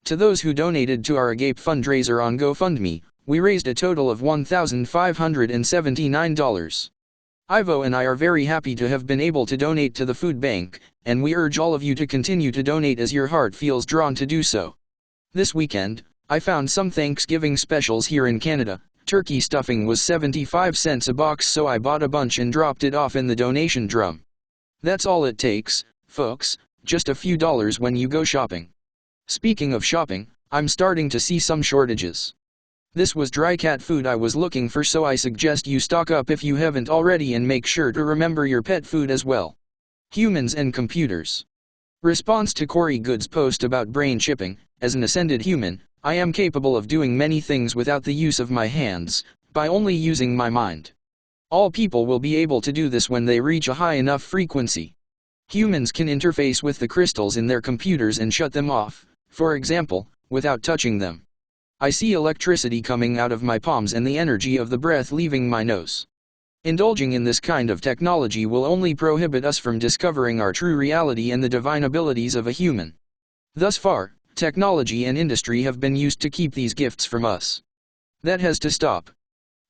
To those who donated to our Agape fundraiser on GoFundMe, we raised a total of $1,579. Ivo and I are very happy to have been able to donate to the food bank, and we urge all of you to continue to donate as your heart feels drawn to do so. This weekend, I found some Thanksgiving specials here in Canada. Turkey stuffing was 75 cents a box, so I bought a bunch and dropped it off in the donation drum. That's all it takes, folks, just a few dollars when you go shopping. Speaking of shopping, I'm starting to see some shortages. This was dry cat food I was looking for, so I suggest you stock up if you haven't already and make sure to remember your pet food as well. Humans and computers. Response to Corey Good's post about brain chipping. As an ascended human, I am capable of doing many things without the use of my hands, by only using my mind. All people will be able to do this when they reach a high enough frequency. Humans can interface with the crystals in their computers and shut them off, for example, without touching them. I see electricity coming out of my palms and the energy of the breath leaving my nose. Indulging in this kind of technology will only prohibit us from discovering our true reality and the divine abilities of a human. Thus far, technology and industry have been used to keep these gifts from us. That has to stop.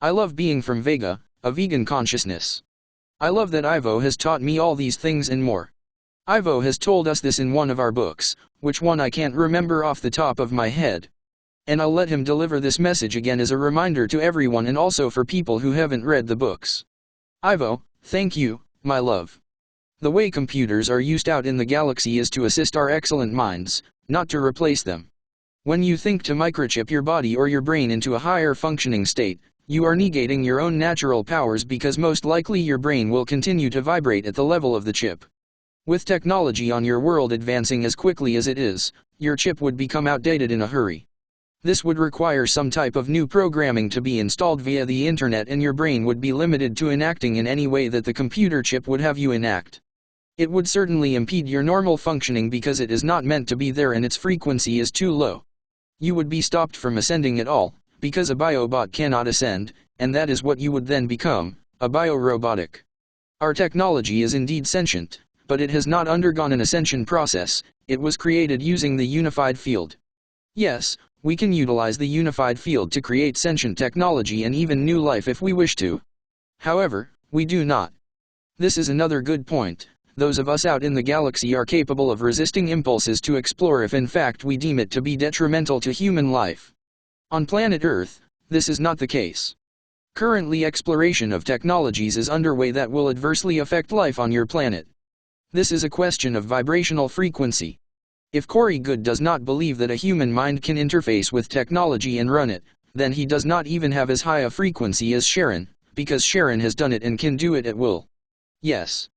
I love being from Vega, a vegan consciousness. I love that Ivo has taught me all these things and more. Ivo has told us this in one of our books, which one I can't remember off the top of my head. And I'll let him deliver this message again as a reminder to everyone and also for people who haven't read the books. Ivo, thank you, my love. The way computers are used out in the galaxy is to assist our excellent minds, not to replace them. When you think to microchip your body or your brain into a higher functioning state, you are negating your own natural powers because most likely your brain will continue to vibrate at the level of the chip. With technology on your world advancing as quickly as it is, your chip would become outdated in a hurry. This would require some type of new programming to be installed via the internet, and your brain would be limited to enacting in any way that the computer chip would have you enact. It would certainly impede your normal functioning because it is not meant to be there and its frequency is too low. You would be stopped from ascending at all, because a biobot cannot ascend, and that is what you would then become, a biorobotic. Our technology is indeed sentient, but it has not undergone an ascension process. It was created using the unified field. Yes, we can utilize the unified field to create sentient technology and even new life if we wish to. However, we do not. This is another good point. Those of us out in the galaxy are capable of resisting impulses to explore if in fact we deem it to be detrimental to human life. On planet Earth, this is not the case. Currently, exploration of technologies is underway that will adversely affect life on your planet. This is a question of vibrational frequency. If Corey Good does not believe that a human mind can interface with technology and run it, then he does not even have as high a frequency as Sharon, because Sharon has done it and can do it at will. Yes.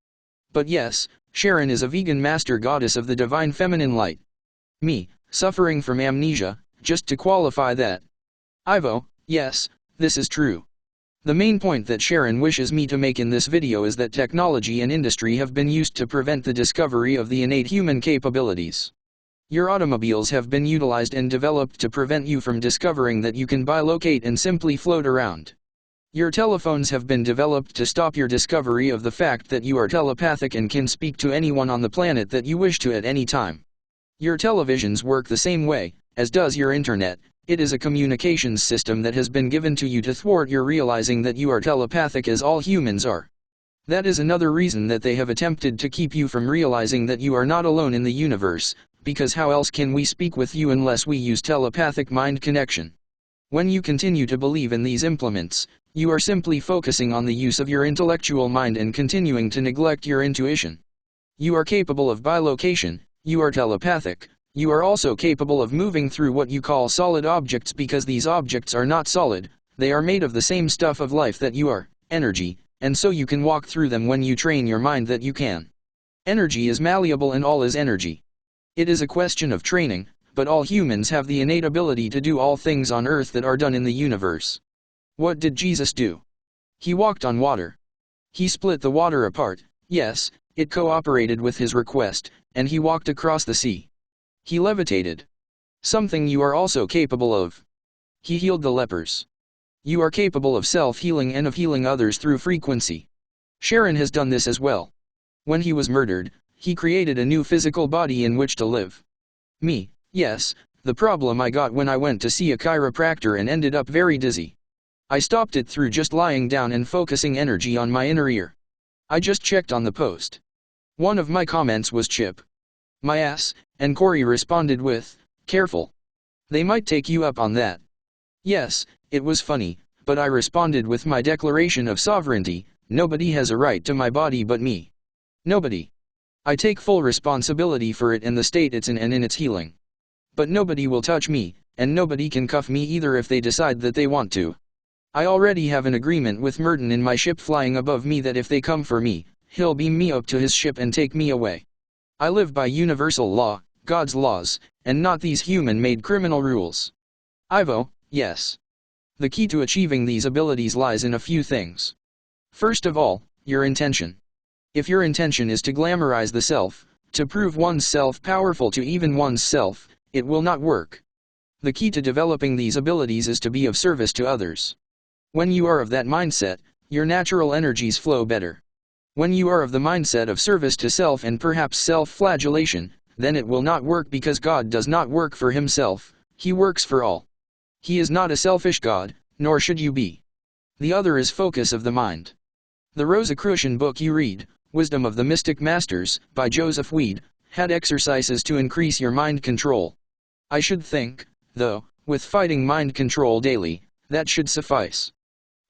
But yes, Sharon is a vegan master goddess of the divine feminine light. Me, suffering from amnesia, just to qualify that. Ivo, yes, this is true. The main point that Sharon wishes me to make in this video is that technology and industry have been used to prevent the discovery of the innate human capabilities. Your automobiles have been utilized and developed to prevent you from discovering that you can bilocate and simply float around. Your telephones have been developed to stop your discovery of the fact that you are telepathic and can speak to anyone on the planet that you wish to at any time. Your televisions work the same way, as does your internet. It is a communications system that has been given to you to thwart your realizing that you are telepathic, as all humans are. That is another reason that they have attempted to keep you from realizing that you are not alone in the universe, because how else can we speak with you unless we use telepathic mind connection? When you continue to believe in these implements, you are simply focusing on the use of your intellectual mind and continuing to neglect your intuition. You are capable of bilocation, you are telepathic, you are also capable of moving through what you call solid objects because these objects are not solid, they are made of the same stuff of life that you are, energy, and so you can walk through them when you train your mind that you can. Energy is malleable and all is energy. It is a question of training, but all humans have the innate ability to do all things on earth that are done in the universe. What did Jesus do? He walked on water. He split the water apart, yes, it cooperated with his request, and he walked across the sea. He levitated. Something you are also capable of. He healed the lepers. You are capable of self-healing and of healing others through frequency. Sharon has done this as well. When he was murdered, he created a new physical body in which to live. Me, yes, The problem I got when I went to see a chiropractor and ended up very dizzy. I stopped it through just lying down and focusing energy on my inner ear. I just checked on the post. One of my comments was "Chip my ass," and Corey responded with, "Careful. They might take you up on that." Yes, it was funny, but I responded with my declaration of sovereignty: nobody has a right to my body but me. Nobody. I take full responsibility for it and the state it's in and in its healing. But nobody will touch me, and nobody can cuff me either if they decide that they want to. I already have an agreement with Merton in my ship flying above me that if they come for me, he'll beam me up to his ship and take me away. I live by universal law, God's laws, and not these human-made criminal rules. Ivo, yes. The key to achieving these abilities lies in a few things. First of all, your intention. If your intention is to glamorize the self, to prove one's self powerful to even one's self, it will not work. The key to developing these abilities is to be of service to others. When you are of that mindset, your natural energies flow better. When you are of the mindset of service to self and perhaps self-flagellation, then it will not work because God does not work for himself, he works for all. He is not a selfish God, nor should you be. The other is focus of the mind. The Rosicrucian book you read, Wisdom of the Mystic Masters, by Joseph Weed, had exercises to increase your mind control. I should think, though, with fighting mind control daily, that should suffice.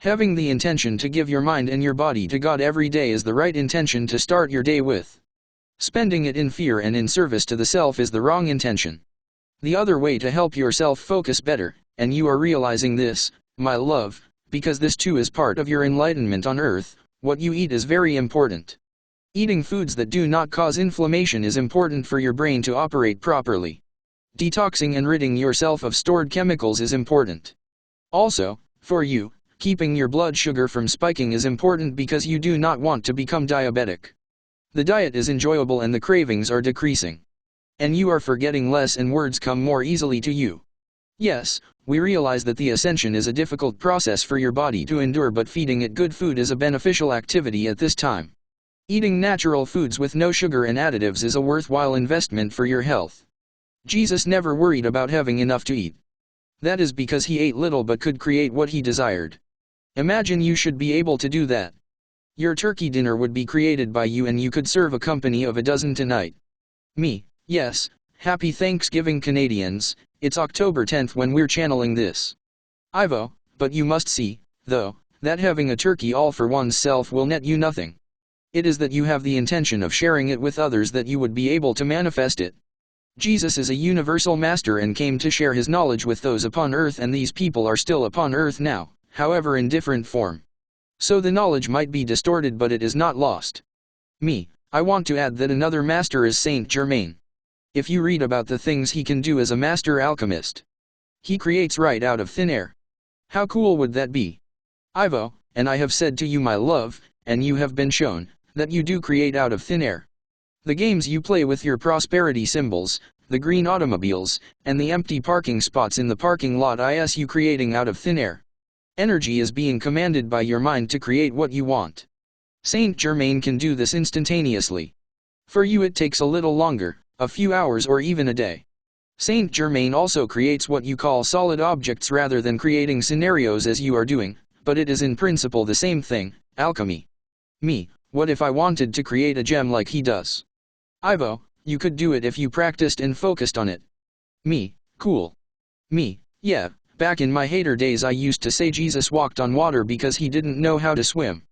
Having the intention to give your mind and your body to God every day is the right intention to start your day with. Spending it in fear and in service to the self is the wrong intention. The other way to help yourself focus better, and you are realizing this, my love, because this too is part of your enlightenment on earth, what you eat is very important. Eating foods that do not cause inflammation is important for your brain to operate properly. Detoxing and ridding yourself of stored chemicals is important. Also, for you, keeping your blood sugar from spiking is important because you do not want to become diabetic. The diet is enjoyable and the cravings are decreasing. And you are forgetting less and words come more easily to you. Yes, we realize that the ascension is a difficult process for your body to endure, but feeding it good food is a beneficial activity at this time. Eating natural foods with no sugar and additives is a worthwhile investment for your health. Jesus never worried about having enough to eat. That is because he ate little but could create what he desired. Imagine you should be able to do that. Your turkey dinner would be created by you and you could serve a company of a dozen tonight. Me, yes, happy Thanksgiving Canadians, it's October 10th when we're channeling this. Ivo, but you must see, though, that having a turkey all for oneself will net you nothing. It is that you have the intention of sharing it with others that you would be able to manifest it. Jesus is a universal master and came to share his knowledge with those upon earth, and these people are still upon earth now, however in different form. So the knowledge might be distorted but it is not lost. Me, I want to add that another master is Saint Germain. If you read about the things he can do as a master alchemist, he creates right out of thin air. How cool would that be? Ivo, and I have said to you my love, and you have been shown, that you do create out of thin air. The games you play with your prosperity symbols, the green automobiles, and the empty parking spots in the parking lot is you creating out of thin air. Energy is being commanded by your mind to create what you want. Saint Germain can do this instantaneously. For you it takes a little longer, a few hours or even a day. Saint Germain also creates what you call solid objects rather than creating scenarios as you are doing, but it is in principle the same thing, alchemy. Me, what if I wanted to create a gem like he does? Ivo, you could do it if you practiced and focused on it. Me, cool. Me, yeah, back in my hater days I used to say Jesus walked on water because he didn't know how to swim.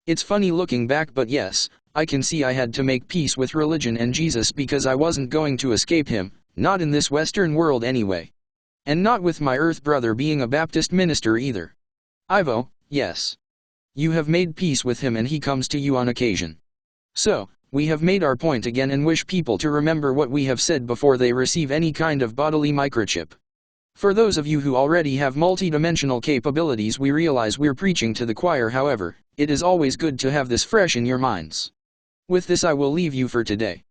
It's funny looking back, but yes, I can see I had to make peace with religion and Jesus because I wasn't going to escape him, not in this Western world anyway. And not with my earth brother being a Baptist minister either. Ivo, yes. You have made peace with him and he comes to you on occasion. So, we have made our point again and wish people to remember what we have said before they receive any kind of bodily microchip. For those of you who already have multidimensional capabilities, we realize we're preaching to the choir. However, it is always good to have this fresh in your minds. With this I will leave you for today.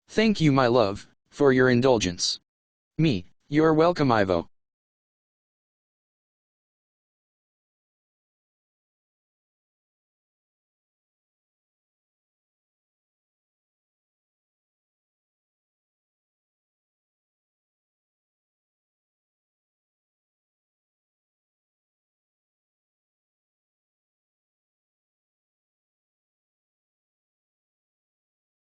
Thank you my love, for your indulgence. Me, you're welcome Ivo.